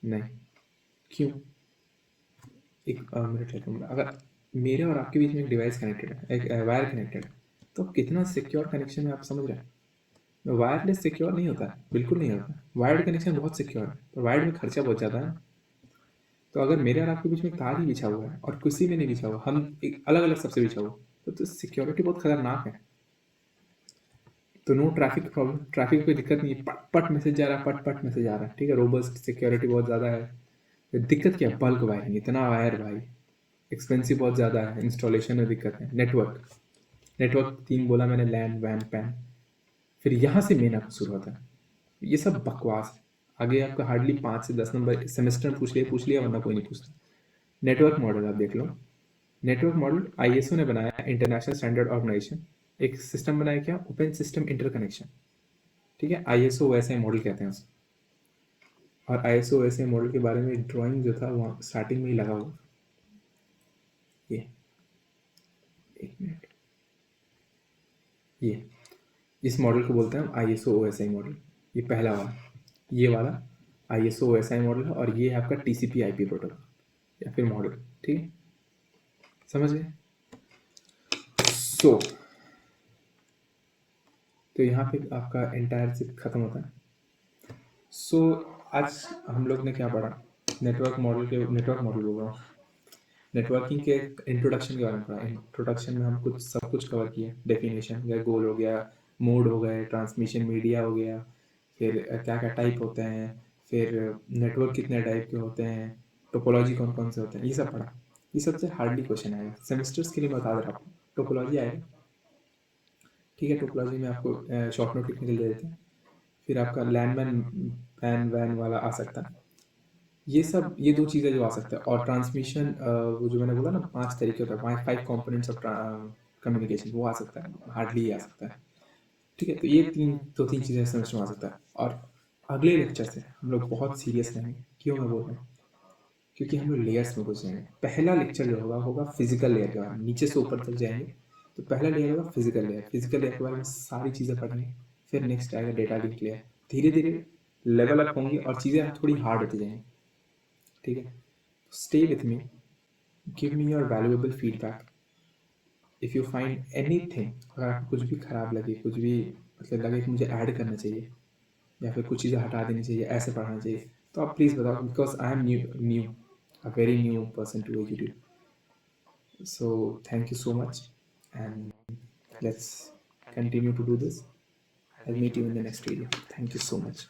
नहीं, क्यों, एक मिनट लेता हूँ, अगर मेरे और आपके बीच में एक डिवाइस कनेक्टेड है, एक वायर कनेक्टेड है, तो कितना सिक्योर कनेक्शन है आप समझ रहे हैं। वायरलेस सिक्योर नहीं होता है, बिल्कुल नहीं होता, वायर्ड कनेक्शन बहुत सिक्योर है, पर वायर्ड में खर्चा बहुत ज़्यादा है। तो अगर मेरे और आपके बीच में तार ही बिछा हुआ है और किसी में नहीं बिछा हुआ, हम एक अलग अलग सबसे बिछा हुआ, तो सिक्योरिटी बहुत खतरनाक है। तो नो ट्रैफिक प्रॉब्लम, ट्रैफिक कोई दिक्कत नहीं है, पट पट मैसेज जा रहा है, पट पट मैसेज आ रहा है, ठीक है, रोबस्ट सिक्योरिटी बहुत ज़्यादा है। तो दिक्कत क्या है, बल्क वायरिंग, इतना वायर भाई एक्सपेंसिव बहुत ज़्यादा है, इंस्टॉलेशन में दिक्कत है। नेटवर्क, नेटवर्क 3 बोला मैंने, लैन वैन पैन, फिर यहाँ से मेन आपको शुरू होता है, ये सब बकवास है। आगे आपका हार्डली 5 से 10 नंबर सेमेस्टर में पूछ लिया वरना कोई नहीं पूछता। नेटवर्क मॉडल आप देख लो, नेटवर्क मॉडल आईएसओ ने बनाया, इंटरनेशनल स्टैंडर्ड ऑर्गेनाइजेशन, एक सिस्टम बनाया क्या, ओपन सिस्टम इंटरकनेक्शन, ठीक है, आईएसओ वैसे मॉडल कहते हैं उसे। और आईएसओ वैसे मॉडल के बारे में ड्राइंग जो था वहाँ स्टार्टिंग में ही लगा हुआ, ये एक मिनट, ये इस मॉडल को बोलते हैं हम आईएसओ ओएसआई मॉडल, ये पहला वाला, ये वाला आईएसओ ओएसआई मॉडल है, और ये है आपका टीसीपी आईपी प्रोटोकॉल या फिर मॉडल, ठीक है, समझ गए। सो तो यहाँ पे आपका एंटायर चिप खत्म होता है। सो आज हम लोग ने क्या पढ़ा, नेटवर्क मॉडल बोल रहा हूँ, नेटवर्किंग के इंट्रोडक्शन के बारे में पढ़ा। इंट्रोडक्शन में हम कुछ सब कुछ कवर किए, डेफिनेशन या गोल हो गया, मोड हो गए, ट्रांसमिशन मीडिया हो गया, फिर क्या क्या टाइप होते हैं, फिर नेटवर्क कितने टाइप के होते हैं, टोपोलॉजी कौन कौन से होते हैं, ये सब पढ़ा। ये सबसे हार्डली क्वेश्चन आएगा सेमेस्टर्स के लिए, मैं बता दे रहा हूँ, टोपोलॉजी आएगा, ठीक है। टोपोलॉजी में आपको शॉर्ट नोट लिखने के लिए दे देते हैं, फिर आपका लैंडमैन पैन वैन वाला आ सकता है। ये 2 चीज़ें जो आ सकता है, और ट्रांसमिशन वो जो मैंने बोला ना 5 तरीके होता है, 5 कंपोनेंट्स ऑफ कम्युनिकेशन, वो आ सकता है, हार्डली ही आ सकता है। ठीक है? तो ये 3 चीज़ें समझ में आ सकता है। और अगले लेक्चर से हम लोग बहुत सीरियस रहेंगे। क्यों मैं बोल रहा हूँ? क्योंकि हम लोग लेयर्स में घुस जाएंगे। पहला लेक्चर जो होगा फिजिकल लेयर के बारे में, नीचे से ऊपर तक जाएंगे। तो पहला लेयर होगा फिजिकल लेयर। फिजिकल लेयर के बारे में सारी चीज़ें पढ़ेंगे। फिर नेक्स्ट आएगा डेटा लिंक लेयर। धीरे धीरे लेवल अप होंगे और चीज़ें थोड़ी हार्ड होती जाएंगी। ठीक है? Stay with me, give me your valuable feedback. If you find anything, अगर आपको कुछ भी खराब लगे, कुछ भी मतलब लगे कि मुझे ऐड करना चाहिए या फिर कुछ चीज़ें हटा देनी चाहिए, ऐसे पढ़ाना चाहिए, तो आप प्लीज़ बताओ, because I am new, a very new person to YouTube. So thank you so much, and let's continue to do this. I'll meet you in the next video. Thank you so much.